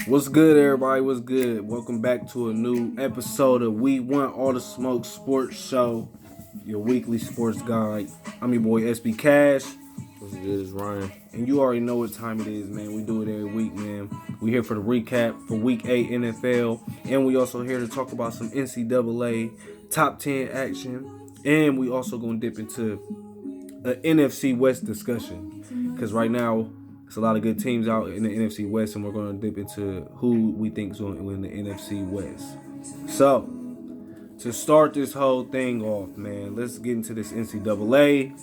What's good, everybody? What's good? Welcome back to a new episode of We Want All the Smoke Sports Show, your weekly sports guide. I'm your boy SB Cash. What's good, it's Ryan. And you already know what time it is, man. We do it every week, man. We here for the recap for Week 8 NFL. And we also here to talk about some NCAA Top 10 action. And we also going to dip into an NFC West discussion. Because right now, there's a lot of good teams out in the NFC West, and we're going to dip into who we think is going to win the NFC West. So, to start this whole thing off, man, let's get into this NCAA.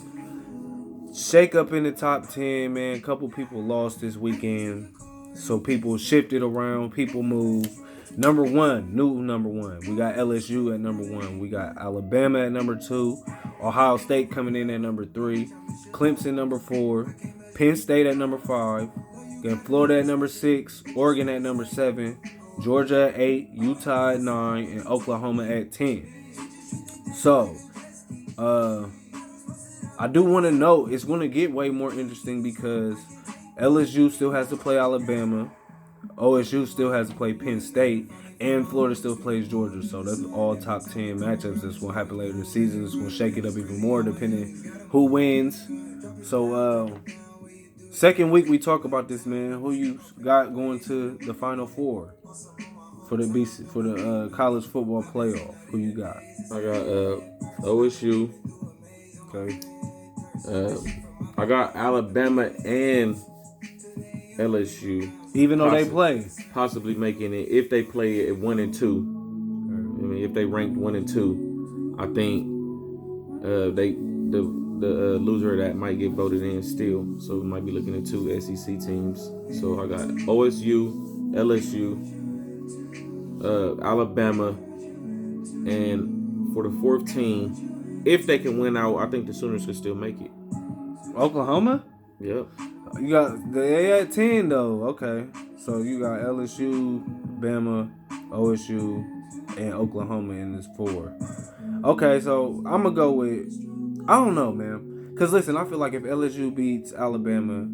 Shake up in the top 10, man. A couple people lost this weekend. So, people shifted around. People moved. Number one. We got LSU at number 1. We got Alabama at number 2. Ohio State coming in at number 3. Clemson number 4. Penn State at number 5, then Florida at number 6, Oregon at number 7, Georgia at 8, Utah at 9, and Oklahoma at 10. So, I do want to note it's going to get way more interesting because LSU still has to play Alabama, OSU still has to play Penn State, and Florida still plays Georgia. So that's all top 10 matchups that's going to happen later in the season. It's going to shake it up even more depending who wins. So, second week we talk about this, man. Who you got going to the Final Four for the college football playoff? Who you got? I got OSU. Okay. I got Alabama and LSU. Even though they play, possibly making it if they play at 1 and 2. I mean, if they ranked 1 and 2, I think the loser of that might get voted in still. So we might be looking at 2 SEC teams. So I got OSU, LSU, Alabama, and for the 4th team, if they can win out, I think the Sooners could still make it. Oklahoma? Yep. You got they at 10 though. Okay. So you got LSU, Bama, OSU, and Oklahoma in this 4. Okay, so I'm gonna go with, I don't know, man. Because, listen, I feel like if LSU beats Alabama,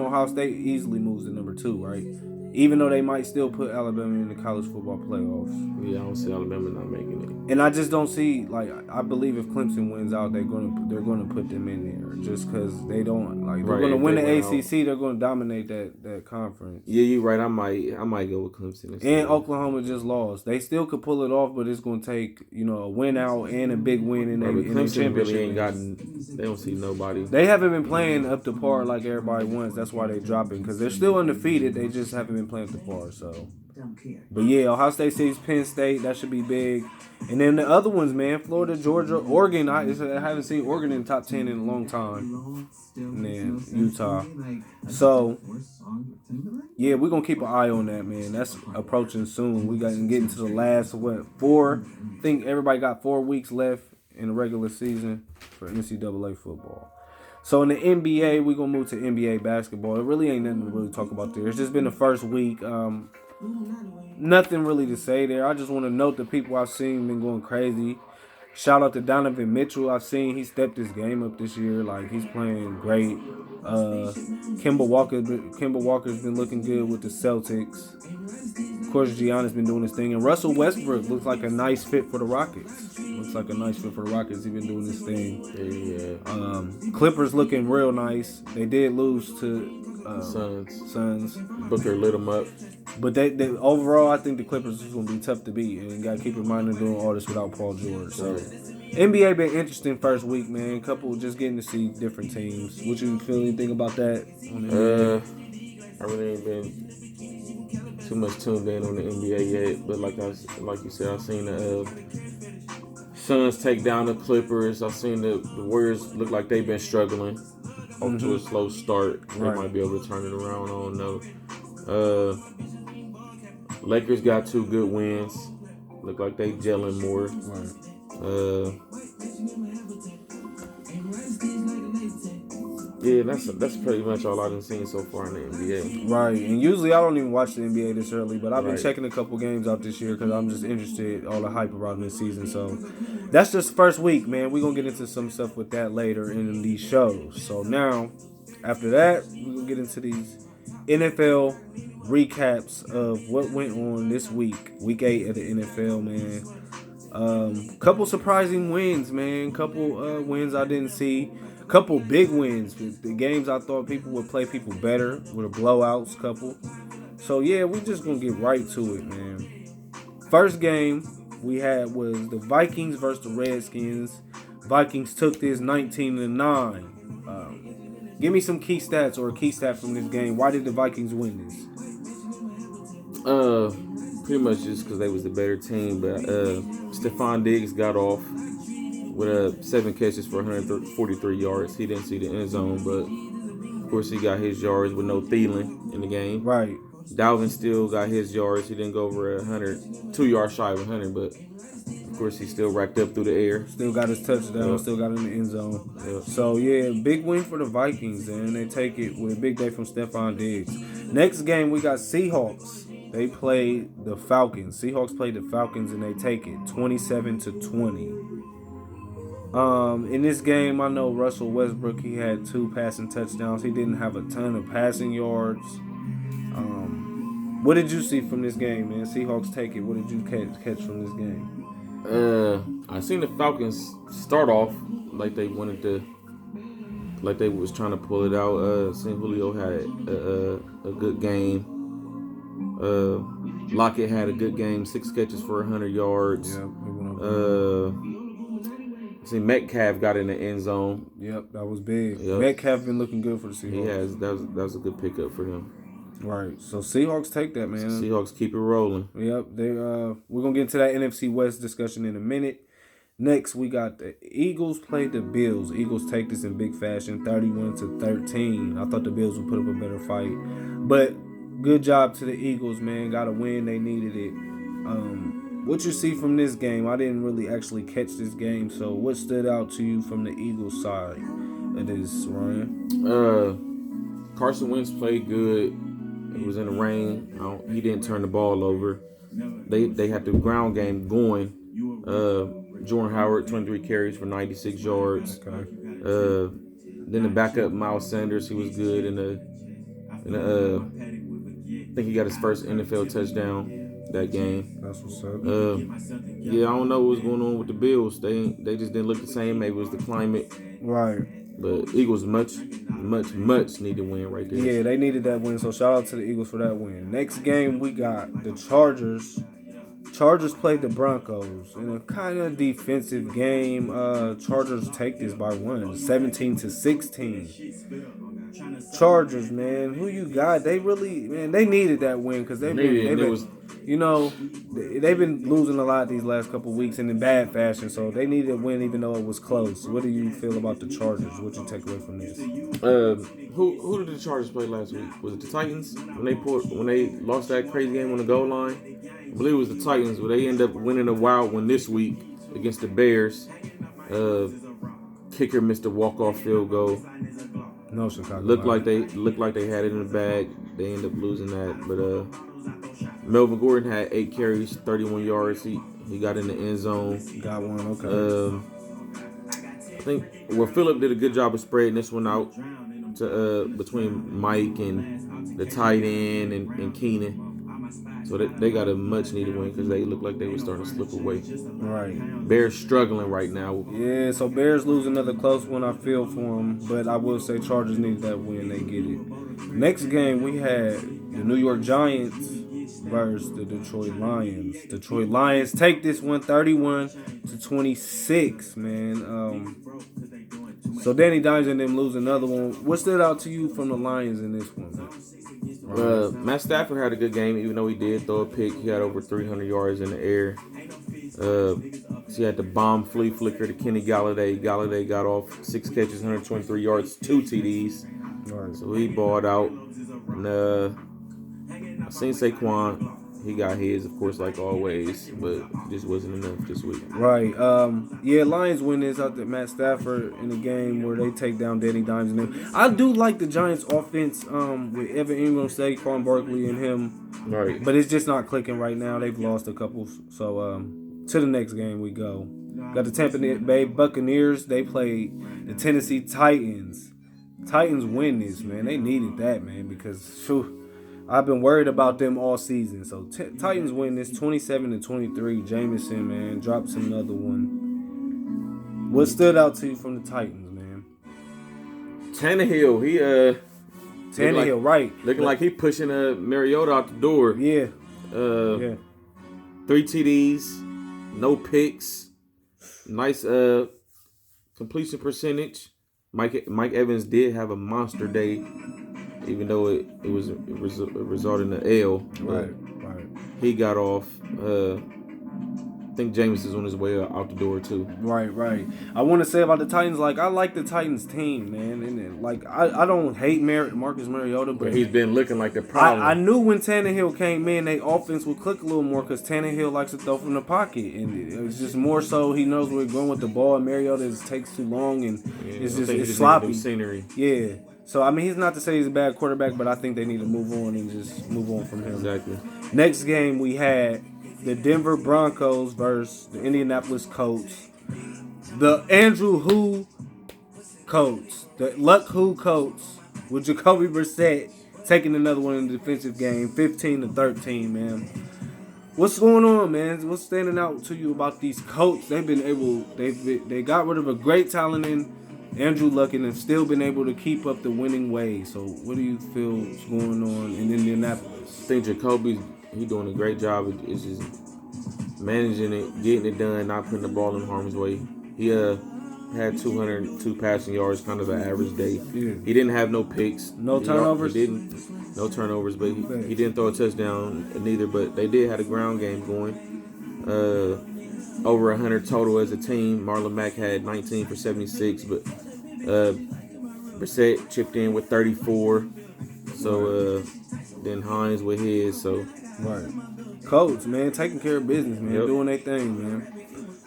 Ohio State easily moves to number 2, right? Even though they might still put Alabama in the college football playoffs. Yeah, I don't see Alabama not making it. And I just don't see, like, I believe if Clemson wins out, they're gonna put them in there. Just because they don't, like, they're going to win the ACC, they're going to dominate that conference. Yeah, you're right. I might go with Clemson. And Oklahoma just lost. They still could pull it off, but it's going to take, a win out and a big win in their championship. Really ain't they don't see nobody. They haven't been playing up to par like everybody wants. That's why they dropping, because they're still undefeated. They just haven't been playing up to par. So, but yeah, Ohio State sees Penn State. That should be big. And then the other ones, man, Florida, Georgia, Oregon. I haven't seen Oregon in the top 10 in a long time. And then Utah. So, yeah, we're going to keep an eye on that, man. That's approaching soon. We got to get into the last, 4? I think everybody got 4 weeks left in the regular season for NCAA football. So in the NBA, we're going to move to NBA basketball. It really ain't nothing to really talk about there. It's just been the first week. Nothing really to say there. I just want to note the people I've seen been going crazy. Shout out to Donovan Mitchell. I've seen he stepped his game up this year. Like, he's playing great. Kemba Walker's been looking good with the Celtics. Of course, Giannis been doing his thing. And Russell Westbrook looks like a nice fit for the Rockets. He's been doing his thing. Yeah. Clippers looking real nice. They did lose to Suns. Booker lit them up. But they overall, I think the Clippers is going to be tough to beat. And you got to keep in mind they're doing all this without Paul George. So, NBA been interesting first week, man. Couple just getting to see different teams. What you feel? Anything about that? I really ain't been too much tuned in on the NBA yet. But like you said, I've seen the Suns take down the Clippers. I've seen the Warriors look like they've been struggling. Off to a slow start. They might be able to turn it around. I don't know. Lakers got 2 good wins. Look like they gelling more. Yeah, that's pretty much all I've been seeing so far in the NBA. Right, and usually I don't even watch the NBA this early, but I've been checking a couple games out this year because I'm just interested all the hype around this season. So that's just the first week, man. We're going to get into some stuff with that later in these shows. So now, after that, we're going to get into these NFL recaps of what went on this week 8 of the NFL, man. Couple surprising wins, man. Couple wins I didn't see. Couple big wins. The games I thought people would play people better with the blowouts. Couple. So yeah, we just gonna get right to it, man. First game we had was the Vikings versus the Redskins. Vikings took this 19-9. Give me some key stats or a key stat from this game. Why did the Vikings win this? Pretty much just because they was the better team. But Stephon Diggs got off with 7 catches for 143 yards. He didn't see the end zone, but of course he got his yards with no Thielen in the game. Right. Dalvin still got his yards. He didn't go over 100, 2 yards shy of 100, but of course he still racked up through the air. Still got his touchdown. Still got in the end zone. So yeah, big win for the Vikings, and they take it with a big day from Stephon Diggs. Next game we got Seahawks. They played the Falcons. Seahawks played the Falcons, and they take it 27-20. In this game, I know Russell Westbrook, he had 2 passing touchdowns. He didn't have a ton of passing yards. What did you see from this game, man? Seahawks take it. What did you catch from this game? I seen the Falcons start off like they wanted to, like they was trying to pull it out. Seen Julio had a good game. Lockett had a good game, 6 catches for 100 yards. See, Metcalf got in the end zone. Yep, that was big. Yep. Metcalf been looking good for the Seahawks. He has. That was a good pickup for him. Right. So Seahawks take that, man. Seahawks keep it rolling. Yep. We're gonna get into that NFC West discussion in a minute. Next, we got the Eagles play the Bills. Eagles take this in big fashion, 31-13. I thought the Bills would put up a better fight, but good job to the Eagles, man. Got a win. They needed it. What you see from this game? I didn't really actually catch this game, so what stood out to you from the Eagles side of this, Ryan? Carson Wentz played good. It was in the rain. He didn't turn the ball over. They had the ground game going. Jordan Howard, 23 carries for 96 yards. Okay. Then the backup, Miles Sanders, he was good. I think he got his first NFL touchdown that game. That's what's up. Yeah, I don't know what was going on with the Bills. They just didn't look the same. Maybe it was the climate. Right. But Eagles much need to win right there. Yeah, they needed that win. So shout out to the Eagles for that win. Next game we got the Chargers. Chargers played the Broncos in a kind of defensive game. Chargers take this by 17-16. Chargers, man, who you got? They really, man, they needed that win because they've been losing a lot these last couple weeks and in bad fashion. So they needed a win even though it was close. What do you feel about the Chargers? What you take away from this? Who did the Chargers play last week? Was it the Titans when they lost that crazy game on the goal line? I believe it was the Titans, where they end up winning a wild one this week against the Bears. Kicker missed a walk-off field goal. No Chicago. Looked like they had it in the bag. They end up losing that. But Melvin Gordon had 8 carries, 31 yards. He got in the end zone. Got one. Okay. I think Phillip did a good job of spreading this one out to between Mike and the tight end and Keenan. So they got a much needed win because they look like they were starting to slip away. Right. Bears struggling right now. Yeah, so Bears lose another close one. I feel for them, but I will say Chargers needed that win. They get it. Next game we had the New York Giants versus the Detroit Lions. Detroit Lions take this one 31-26, man. So Danny Dimes and them lose another one. What stood out to you from the Lions in this one, man? Matt Stafford had a good game, even though he did throw a pick. He had over 300 yards in the air. He had the bomb flea flicker to Kenny Galladay. Galladay got off 6 catches, 123 yards, 2 TDs. Right. So he balled out. And I seen Saquon. He got his, of course, like always, but just wasn't enough this week. Right. Yeah, Lions win this out there. Matt Stafford in a game where they take down Danny Dimes and them. I do like the Giants' offense with Evan Ingram, Saquon Barkley, and him. Right. But it's just not clicking right now. They've lost a couple. So to the next game we go. Got the Tampa Bay Buccaneers. They played the Tennessee Titans. Titans win this, man. They needed that, man, because I've been worried about them all season. So Titans win this 27-23. Jameson, man, drops another one. What stood out to you from the Titans, man? Tannehill, Tannehill, right? Looking like he pushing Mariota out the door. Yeah. 3 TDs, no picks, nice completion percentage. Mike Evans did have a monster day, even though it resulted in an L. Right. He got off. I think James is on his way out the door too. Right. I want to say about the Titans, like, I like the Titans team, man, and like I don't hate Marcus Mariota, but he's been looking like the problem. I knew when Tannehill came in, their offense would click a little more because Tannehill likes to throw from the pocket, and it's just more so he knows where he's going with the ball. And Mariota takes too long, and it's sloppy. Scenery. Yeah. So I mean, he's not to say he's a bad quarterback, but I think they need to move on and just move on from him. Exactly. Next game we had the Denver Broncos versus the Indianapolis Colts. The Andrew Who Colts, the Luck Who Colts, with Jacoby Brissett taking another one in the defensive game, 15-13, man. What's going on, man? What's standing out to you about these Colts? They got rid of a great talent in Andrew Luck and have still been able to keep up the winning ways. So what do you feel is going on in Indianapolis? I think Jacoby's doing a great job. It's just managing it, getting it done, not putting the ball in harm's way. He had 202 passing yards, kind of an average day. Yeah. He didn't have no picks. No turnovers? No turnovers, but he didn't throw a touchdown neither. But they did have a ground game going. Over 100 total as a team. Marlon Mack had 19 for 76, but Brissett chipped in with 34. So then Hines with his. So right. Colts, man, taking care of business, man, doing their thing, man.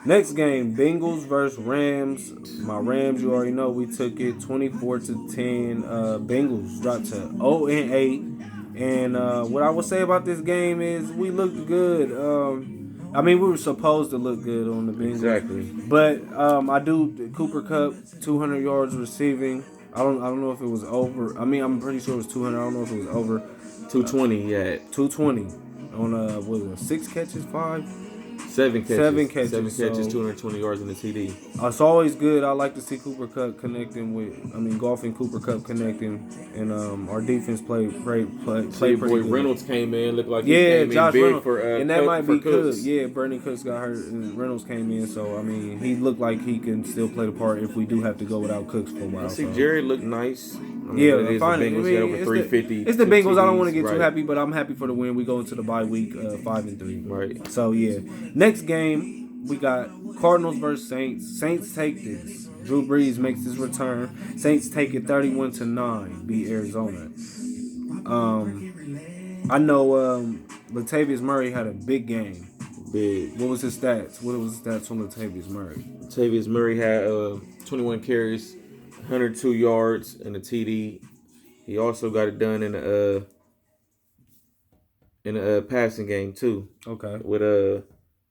Next game, Bengals versus Rams. My Rams, you already know, we took it 24-10. Bengals dropped to 0-8. And what I would say about this game is we looked good. I mean, we were supposed to look good on the Bengals. Exactly. But Cooper Kupp, 200 yards receiving. I don't know if it was over. I mean, I'm pretty sure it was 200. I don't know if it was over. 220, yeah. 220 on what was it, 6 catches, 5? 7 catches. 7 catches. 7 catches, so 220 yards in the TD. It's always good. I like to see Cooper Kupp Goff and Cooper Kupp connecting, and our defense played pretty good. Reynolds came in, looked like he came Josh in big Reynolds, for and that might be good. Cooks. Yeah, Brandon Cooks got hurt, and Reynolds came in, so I mean, he looked like he can still play the part if we do have to go without Cooks for a while. I see Jerry looked nice. Finally. Bengals had over 350. It's the Bengals. I don't want to get too happy, but I'm happy for the win. We go into the bye week 5-3. Right. So yeah, next game we got Cardinals versus Saints. Saints take this. Drew Brees makes his return. Saints take it 31-9. Beat Arizona. I know Latavius Murray had a big game. Big. What was his stats? What was his stats on Latavius Murray? Latavius Murray had 21 carries, 102 yards, and a TD. He also got it done in a passing game too. Okay. With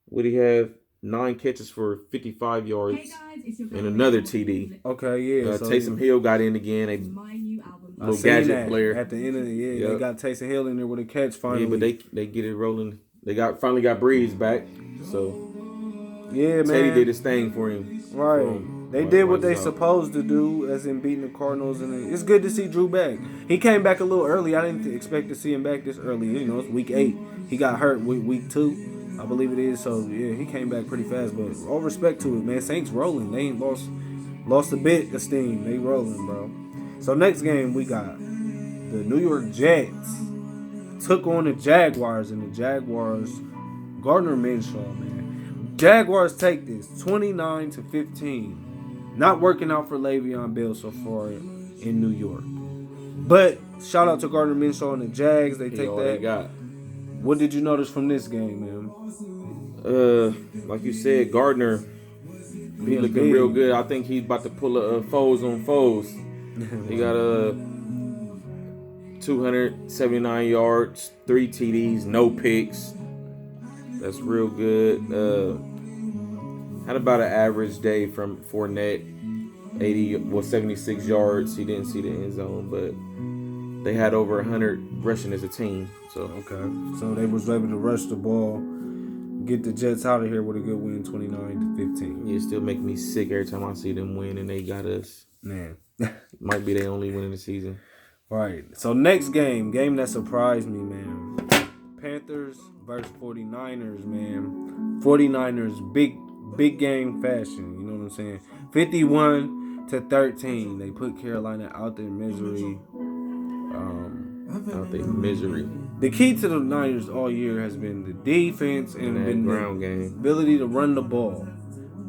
what he have? 9 catches for 55 yards and another TD. Okay, yeah. Taysom Hill got in again. A little gadget player at the end of the they got Taysom Hill in there with a catch finally. Yeah, but they get it rolling. They finally got Breeze back. So yeah, man. Teddy did his thing for him. Right. They did what they supposed to do, as in beating the Cardinals, and it's good to see Drew back. He came back a little early. I didn't expect to see him back this early. You know, it's week 8. He got hurt week 2. I believe it is. So yeah, he came back pretty fast. But all respect to it, man. Saints rolling. They ain't lost a bit of steam. They rolling, bro. So next game we got the New York Jets took on the Jaguars, and the Jaguars, Gardner Minshew, man. Jaguars take this 29-15. Not working out for Le'Veon Bell so far in New York. But shout out to Gardner Minshew and the Jags. They take that. They got. What did you notice from this game, man? Like you said, Gardner, he looking real good. I think he's about to pull a foes on foes. He got 279 yards, 3 TDs, no picks. That's real good. Had about an average day from Fournette, 76 yards. He didn't see the end zone, but they had over 100 rushing as a team. So Okay. So they was able to rush the ball, get the Jets out of here with a good win, 29-15. yeah, it still make me sick every time I see them win, and they got us. Man. Might be their only win in the season. Right. So next game that surprised me, man. Panthers versus 49ers, man. 49ers, big game fashion. You know what I'm saying? 51-13. They put Carolina out their misery. Out their misery. The key to the Niners all year has been the defense and been ground the game. ability to run the ball.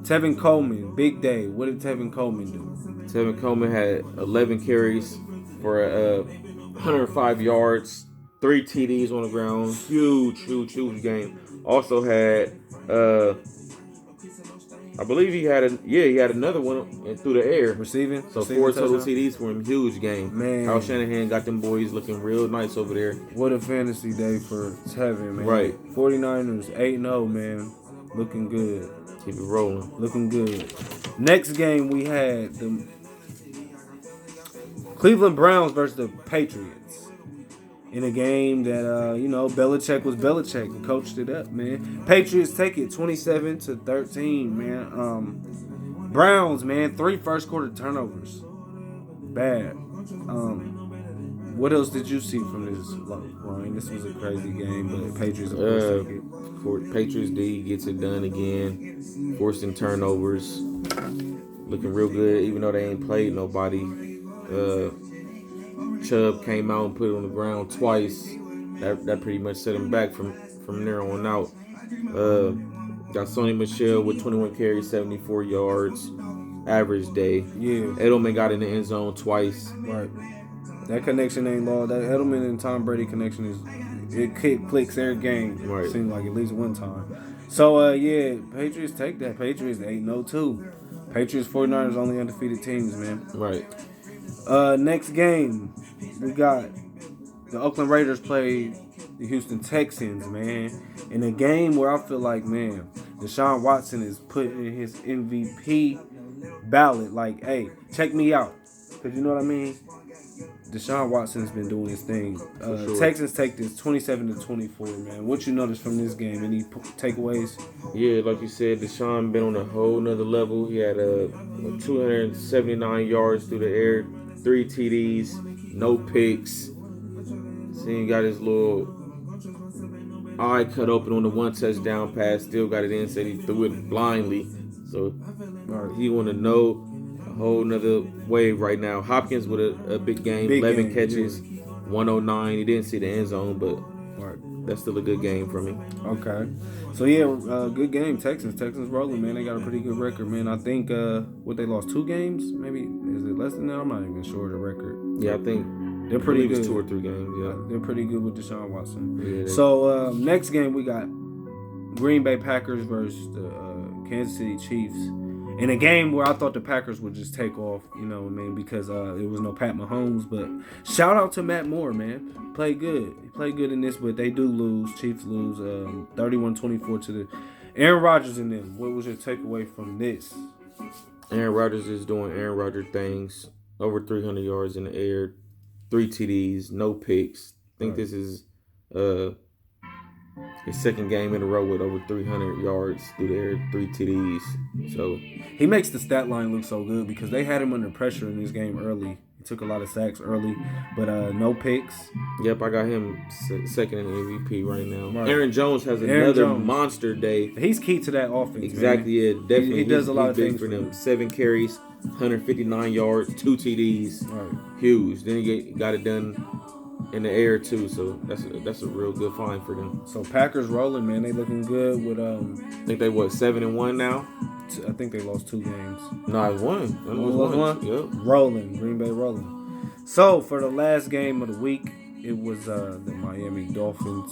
Tevin Coleman, big day. What did Tevin Coleman do? Tevin Coleman had 11 carries for 105 yards, 3 TDs on the ground. Huge game. Also had, I believe he had another one through the air. Receiving. So 4 total TDs for him. Huge game. Man. Kyle Shanahan got them boys looking real nice over there. What a fantasy day for Tevin, man. Right. 49ers, 8-0, man. Looking good. Keep it rolling. Looking good. Next game we had the Cleveland Browns versus the Patriots. In a game that, Belichick was Belichick and coached it up, man. Patriots take it 27-13, man. Browns, man, 3 first quarter turnovers. Bad. What else did you see from this, Ryan? This was a crazy game, but Patriots, of course, take it. Patriots D gets it done again. Forcing turnovers. Looking real good, even though they ain't played nobody. Chubb came out and put it on the ground twice. That pretty much set him back from there on out. Got Sony Michel with 21 carries, 74 yards, average day. Yeah. Edelman got in the end zone twice. Right. That connection ain't lost. That Edelman and Tom Brady connection clicks every game. Right. Seems like at least one time. So, Patriots take that. Patriots 8-0 too. Patriots 49ers only undefeated teams, man. Right. Next game, we got the Oakland Raiders play the Houston Texans, man. In a game where I feel like, man, Deshaun Watson is putting in his MVP ballot. Like, hey, check me out. Because you know what I mean? Deshaun Watson's been doing his thing. Sure. Texans take this 27-24, man. What you noticed from this game? Any takeaways? Yeah, like you said, Deshaun been on a whole nother level. He had 279 yards through the air, 3 TDs, no picks. See, he got his little eye cut open on the 1 touchdown pass. Still got it in. Said he threw it blindly. So he want to know a whole nother wave right now. Hopkins with a big game, 11 catches, 109. He didn't see the end zone, but that's still a good game for me. Okay. So, good game. Texans rolling, man. They got a pretty good record, man. I think, they lost 2 games? Maybe, is it less than that? I'm not even sure of the record. Yeah, I think they're pretty good. 2 or 3 games, yeah. They're pretty good with Deshaun Watson. Yeah, so, next game, we got Green Bay Packers versus the Kansas City Chiefs. In a game where I thought the Packers would just take off, because there was no Pat Mahomes. But shout out to Matt Moore, man. Played good. He played good in this, but they do lose. Chiefs lose 31-24 to the Aaron Rodgers and them. What was your takeaway from this? Aaron Rodgers is doing Aaron Rodgers things. Over 300 yards in the air, 3 TDs, no picks. I think this is his second game in a row with over 300 yards through the air, 3 TDs. So he makes the stat line look so good because they had him under pressure in this game early. He took a lot of sacks early, but no picks. Yep, I got him second in MVP right now. Right. Aaron Jones has another monster day. He's key to that offense. Exactly, man. Yeah, definitely. He does a lot of things for them. 7 carries, 159 yards, 2 TDs. Right. Huge. Then he got it done in the air too, so that's a real good find for them. So Packers rolling, man. They looking good with I think they 7-1 now. I think they lost 2 games. No, it's 1. It was 1. Yep. Rolling, Green Bay rolling. So for the last game of the week, it was the Miami Dolphins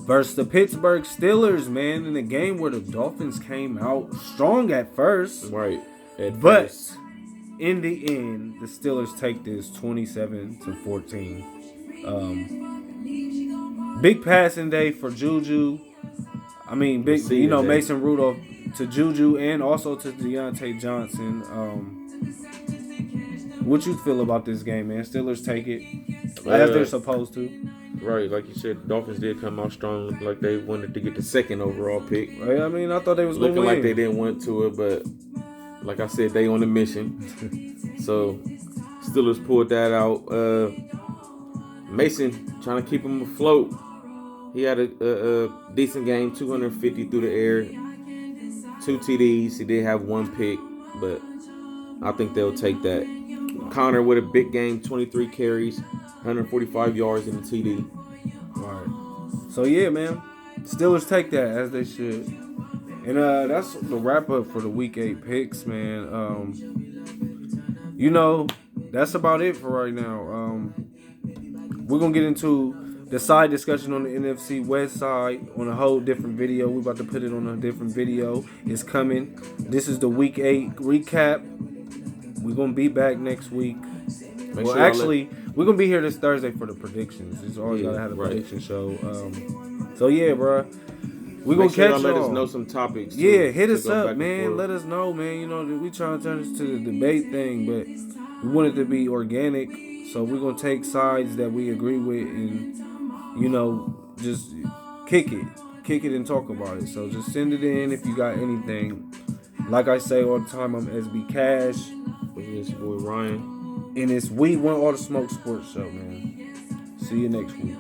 versus the Pittsburgh Steelers, man. In a game where the Dolphins came out strong at first, right? But in the end, the Steelers take this 27-14. Big passing day for Juju. I mean, Mason Rudolph to Juju and also to Deontay Johnson. What you feel about this game, man? Steelers take it. as they're supposed to. Right, like you said, the Dolphins did come out strong, looking like they wanted to get the second overall pick. Right, I mean, I thought they was looking gonna win. like they didn't want to it, but like I said, they on a mission. So Steelers pulled that out. Mason trying to keep him afloat. He had a decent game, 250 through the air, 2 TDs. He did have 1 pick, but I think they'll take that. Connor with a big game, 23 carries, 145 yards in the TD. All right. So yeah, man, Steelers take that as they should. And that's the wrap up for the Week 8 picks, man. That's about it for right now. We're gonna get into the side discussion on the NFC West side on a whole different video. We're about to put it on a different video. It's coming. This is the Week 8 recap. We're gonna be back next week. We're gonna be here this Thursday for the predictions. It's always gotta have a prediction show. So yeah, bro. We're gonna catch y'all. Let us know some topics. Yeah, hit us up, man. Let us know, man. We trying to turn this to the debate thing, but we want it to be organic. So we're gonna take sides that we agree with and just kick it and talk about it. So just send it in if you got anything. Like I say all the time, I'm SB Cash. It's your boy Ryan. And it's We Want All the Smoke Sports Show, man. See you next week.